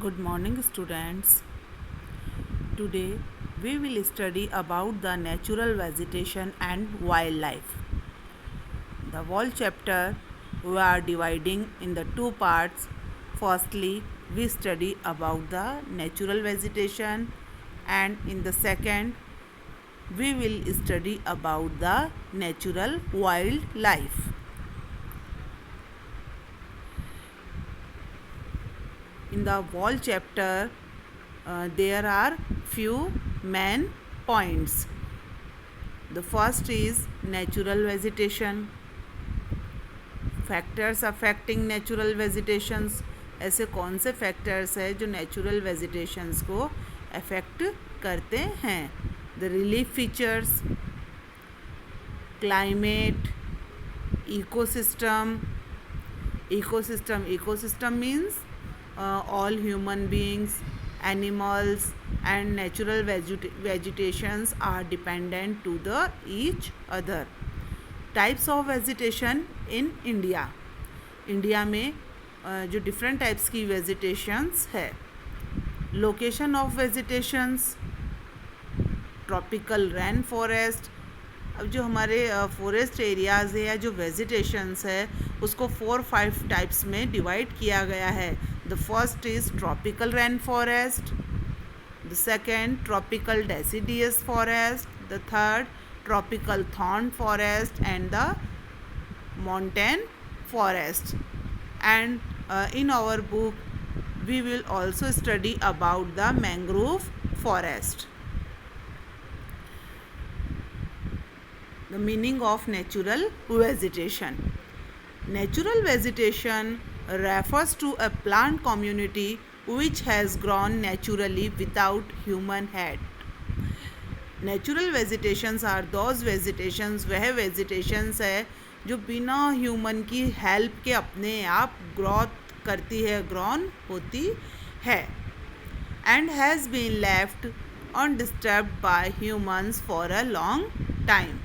Good morning, students. Today we will study about the natural vegetation and wildlife. The whole chapter we are dividing in the two parts. Firstly, we study about the natural vegetation, and in the second, we will study about the natural wildlife. In the whole chapter, there are few main points. The first is natural vegetation. Factors affecting natural vegetations. ऐसे कौन से factors है जो natural vegetations को affect करते हैं. The relief features, climate, ecosystem. Ecosystem means all human beings, animals and natural vegetations are dependent to the each other. Types of vegetation in India. India में जो डिफरेंट टाइप्स की vegetations है. Location of vegetations, tropical rain forest. अब जो हमारे forest areas है या जो वेजिटेशंस है उसको 4-5 टाइप्स में डिवाइड किया गया है. The first is tropical rainforest, the second tropical deciduous forest, the third tropical thorn forest and the montane forest. And in our book we will also study about the mangrove forest. The meaning of natural vegetation. Natural vegetation refers to a plant community which has grown naturally without human help. Natural vegetations are those vegetations, वह vegetations है जो बिना human की help के अपने आप growth करती है, ग्रोन होती है, and has been left undisturbed by humans for a long time.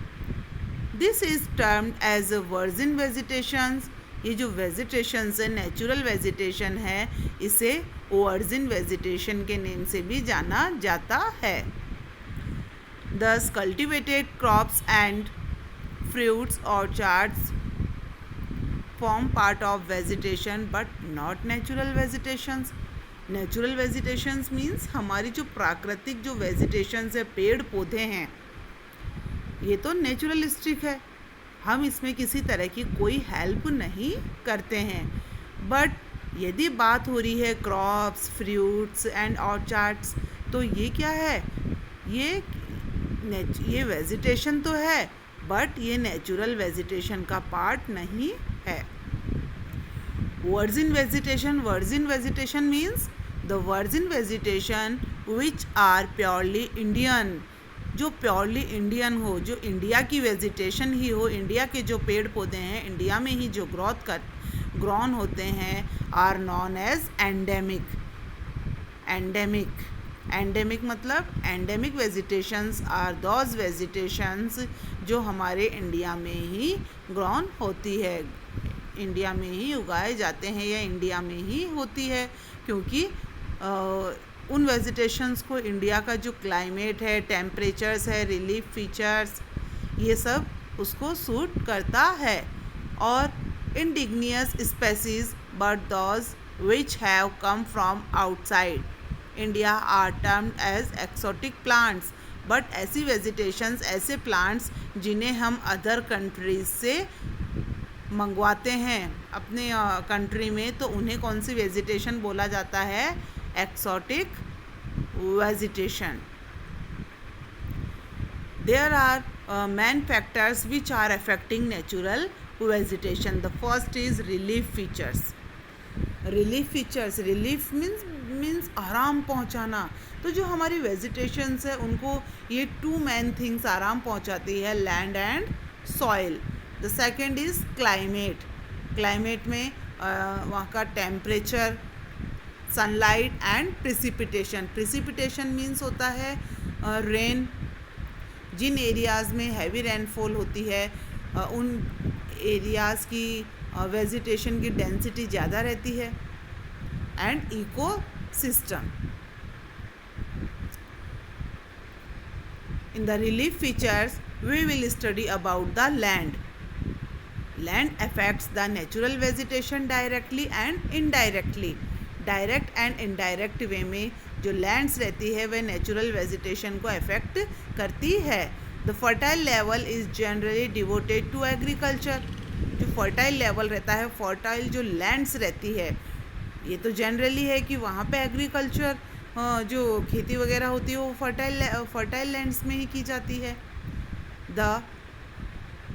This is termed as a virgin vegetations. ये जो वेजिटेशंस है, नेचुरल वेजिटेशन है, इसे वर्जिन वेजिटेशन के नेम से भी जाना जाता है. दस cultivated crops and fruits ऑर्चार्ड्स form part of vegetation but not natural vegetations. Natural vegetations means हमारी जो प्राकृतिक जो वेजिटेशंस है, पेड़ पौधे हैं, ये तो नेचुरलिस्टिक है, हम इसमें किसी तरह की कोई हेल्प नहीं करते हैं. बट यदि बात हो रही है क्रॉप्स, फ्रूट्स एंड ऑर्चार्ड्स, तो ये क्या है, ये वेजिटेशन तो है बट ये नेचुरल वेजिटेशन का पार्ट नहीं है. Virgin vegetation means the virgin vegetation which are purely Indian. जो प्योरली इंडियन हो, जो इंडिया की वेजिटेशन ही हो, इंडिया के जो पेड़ पौधे हैं इंडिया में ही जो ग्रोन होते हैं, आर नॉन एज एंडेमिक मतलब endemic vegetations are those vegetations जो हमारे इंडिया में ही ग्रोन होती है, इंडिया में ही उगाए जाते हैं या इंडिया में ही होती है, क्योंकि उन वेजिटेशंस को इंडिया का जो क्लाइमेट है, टेम्परेचर्स है, रिलीफ फीचर्स, ये सब उसको सूट करता है. और indigenous species but those which have come from outside India are termed as exotic plants. But ऐसी वेजिटेशंस, ऐसे प्लांट्स जिन्हें हम अदर कंट्रीज से मंगवाते हैं अपने कंट्री में, तो उन्हें कौन सी वेजिटेशन बोला जाता है, exotic vegetation. There are main factors which are affecting natural vegetation. The first is relief features. Relief means आराम पहुंचाना. तो जो हमारी वेजिटेशंस है उनको ये टू मेन थिंग्स आराम पहुंचाती है, land and soil. The second is climate में वहाँ का temperature, sunlight and precipitation means होता है रेन. जिन एरियाज़ में हैवी रेनफॉल होती है उन एरियाज़ की वेजिटेशन की डेंसिटी ज़्यादा रहती है. And system. In the relief features, we will study about the land. Land affects the natural vegetation directly and indirectly. Direct and indirect way में जो लैंड्स रहती है वह नेचुरल वेजिटेशन को अफेक्ट करती है. The fertile level is generally devoted to agriculture. जो fertile level रहता है, फर्टाइल जो लैंड्स रहती है, ये तो जनरली है कि वहाँ पे एग्रीकल्चर जो खेती वगैरह होती है वो फर्टाइल लैंड्स में ही की जाती है.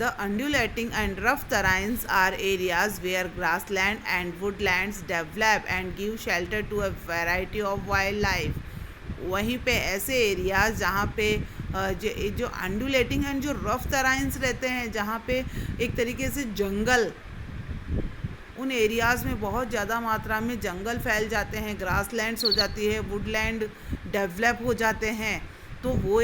The undulating and rough terrains are areas where grassland and woodlands develop and give shelter to a variety of wildlife. वहीं पे ऐसे एरियाज़ जहाँ पे जो अंडुलेटिंग एंड जो रफ टराइंस रहते हैं, जहाँ पे एक तरीके से जंगल, उन एरियाज़ में बहुत ज़्यादा मात्रा में जंगल फैल जाते हैं, ग्रासलैंड्स हो जाती है, वुडलैंड डेवलप हो जाते हैं. तो वो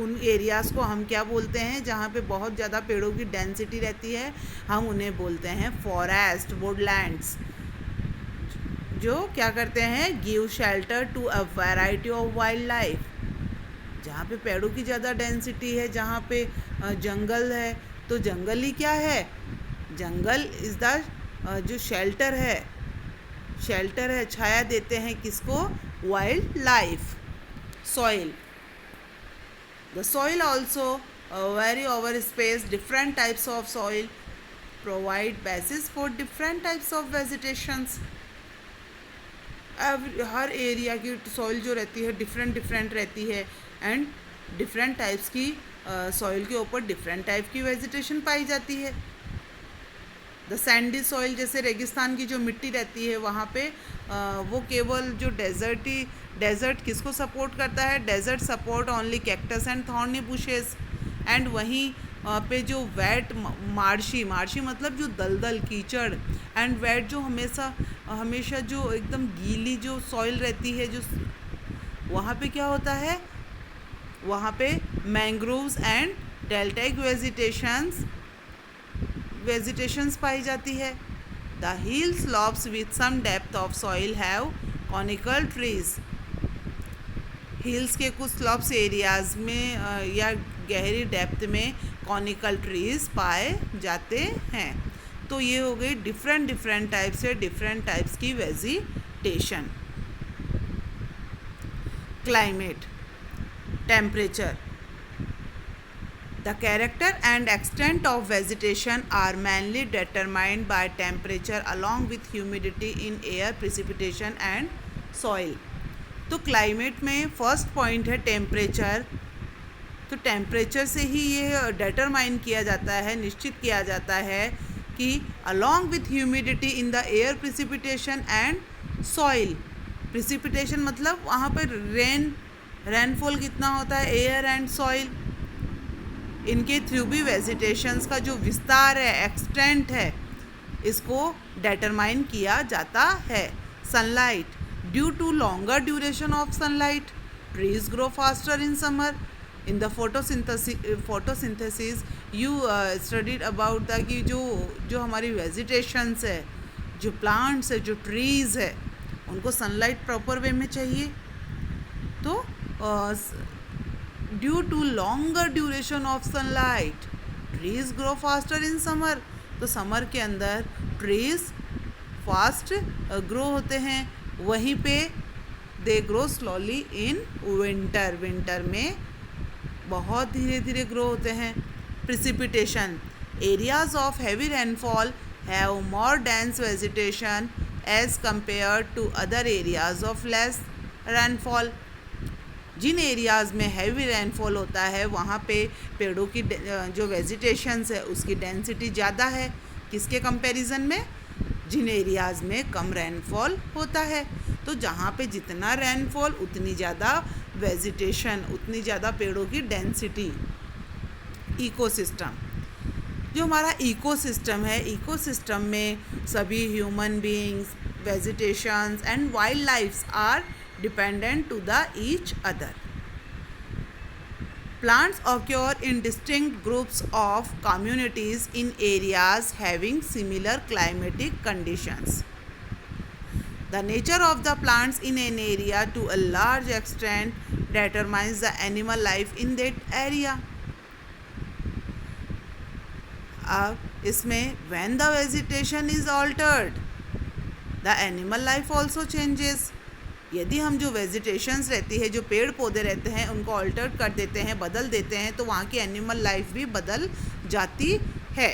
उन एरियाज़ को हम क्या बोलते हैं, जहाँ पे बहुत ज़्यादा पेड़ों की डेंसिटी रहती है, हम उन्हें बोलते हैं फॉरेस्ट, वुडलैंड्स. जो क्या करते हैं, give shelter to a variety of wild life. जहाँ पे पेड़ों की ज़्यादा डेंसिटी है, जहाँ पे जंगल है, तो जंगल ही क्या है, जंगल इज़ द जो शेल्टर है, छाया देते हैं किसको, wild life. Soil. The soil also vary over space. Different types of soil provide basis for different types of vegetations. Her area की सॉइल जो रहती है डिफरेंट रहती है एंड डिफरेंट टाइप्स की सॉइल के ऊपर डिफरेंट टाइप की वेजिटेशन पाई जाती है. द सैंडी सॉइल, जैसे रेगिस्तान की जो मिट्टी रहती है वहाँ पे वो केवल जो डेजर्ट किसको सपोर्ट करता है, desert support only cactus and thorny bushes. And वहीं पे जो वेट मार्शी मतलब जो दलदल कीचड़, एंड वेट जो हमेशा जो एकदम गीली जो सॉइल रहती है, जो वहाँ पे क्या होता है, वहाँ पे मैंग्रोव्स एंड डेल्टाइक वेजिटेशंस पाई जाती है. The hill slopes with some depth of soil have conical trees. Hills के कुछ स्लॉप्स एरियाज़ में या गहरी डेप्थ में कॉनिकल ट्रीज पाए जाते हैं. तो ये हो गई डिफरेंट टाइप्स की vegetation. Climate, temperature. The character and extent of vegetation are mainly determined by temperature along with humidity in air, precipitation and soil. तो क्लाइमेट में फर्स्ट पॉइंट है टेम्परेचर. तो टेम्परेचर से ही ये डिटरमाइन किया जाता है, निश्चित किया जाता है कि along with humidity in the air, precipitation and soil. precipitation मतलब वहाँ पर रेनफॉल कितना होता है, एयर एंड सॉइल, इनके थ्रू भी वेजिटेशंस का जो विस्तार है, एक्सटेंट है, इसको डिटरमाइन किया जाता है. Sunlight. Due to longer duration of sunlight, trees grow faster in summer. In the photosynthesis you studied about the कि जो हमारी वेजिटेशंस है, जो प्लांट्स है, जो ट्रीज़ है, उनको सनलाइट प्रॉपर वे में चाहिए. तो due to longer duration of sunlight, trees grow faster in summer. तो समर के अंदर ट्रीज फास्ट ग्रो होते हैं, वहीं पे they grow slowly in winter में बहुत धीरे ग्रो होते हैं. Precipitation. Areas of heavy rainfall have more dense vegetation as compare to other areas of less rainfall. जिन एरियाज़ में हैवी रेनफॉल होता है वहाँ पे पेड़ों की जो वेजिटेशंस है उसकी डेंसिटी ज़्यादा है. किसके कंपैरिजन में, जिन एरियाज़ में कम रेनफॉल होता है. तो जहाँ पे जितना रेनफॉल उतनी ज़्यादा वेजिटेशन, उतनी ज़्यादा पेड़ों की डेंसिटी. इकोसिस्टम. जो हमारा इकोसिस्टम है, इकोसिस्टम में सभी human beings, vegetations and wild lifes are dependent to the each other. Plants occur in distinct groups of communities in areas having similar climatic conditions. The nature of the plants in an area to a large extent determines the animal life in that area. अब इसमें when the vegetation is altered, the animal life also changes. यदि हम जो vegetations रहती है, जो पेड़ पौधे रहते हैं, उनको अल्टर कर देते हैं, बदल देते हैं, तो वहाँ की एनिमल लाइफ भी बदल जाती है.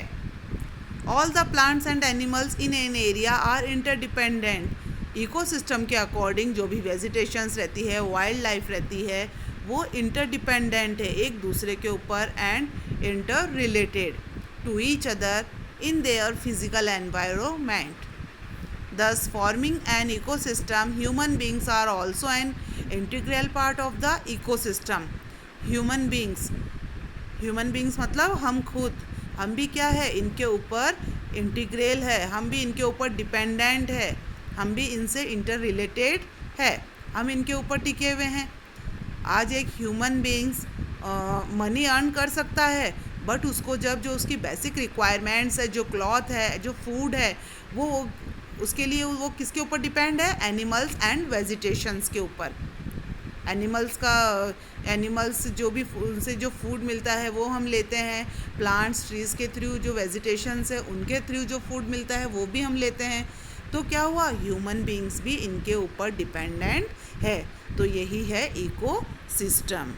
All the plants and animals in an area are interdependent. Ecosystem के अकॉर्डिंग जो भी वेजिटेशंस रहती है, वाइल्ड लाइफ रहती है, वो इंटरडिपेंडेंट है एक दूसरे के ऊपर and interrelated to each other in their physical environment. Thus, forming an ecosystem, human beings are also an integral part of the ecosystem. Human beings मतलब हम खुद, हम भी क्या है, इनके ऊपर इंटीग्रल है, हम भी इनके ऊपर डिपेंडेंट है, हम भी इनसे इंटर रिलेटेड है, हम इनके ऊपर टिके हुए हैं. आज एक ह्यूमन बींग्स मनी अर्न कर सकता है, बट उसको जब जो उसकी बेसिक रिक्वायरमेंट्स है, जो क्लॉथ है, जो फूड है, वो उसके लिए वो किसके ऊपर डिपेंड है? एनिमल्स एंड वेजिटेशंस के ऊपर. एनिमल्स जो भी उनसे जो फूड मिलता है वो हम लेते हैं, प्लांट्स ट्रीज़ के थ्रू जो वेजिटेशंस है उनके थ्रू जो फूड मिलता है वो भी हम लेते हैं. तो क्या हुआ? ह्यूमन बींग्स भी इनके ऊपर डिपेंडेंट है. तो यही है इको सिस्टम.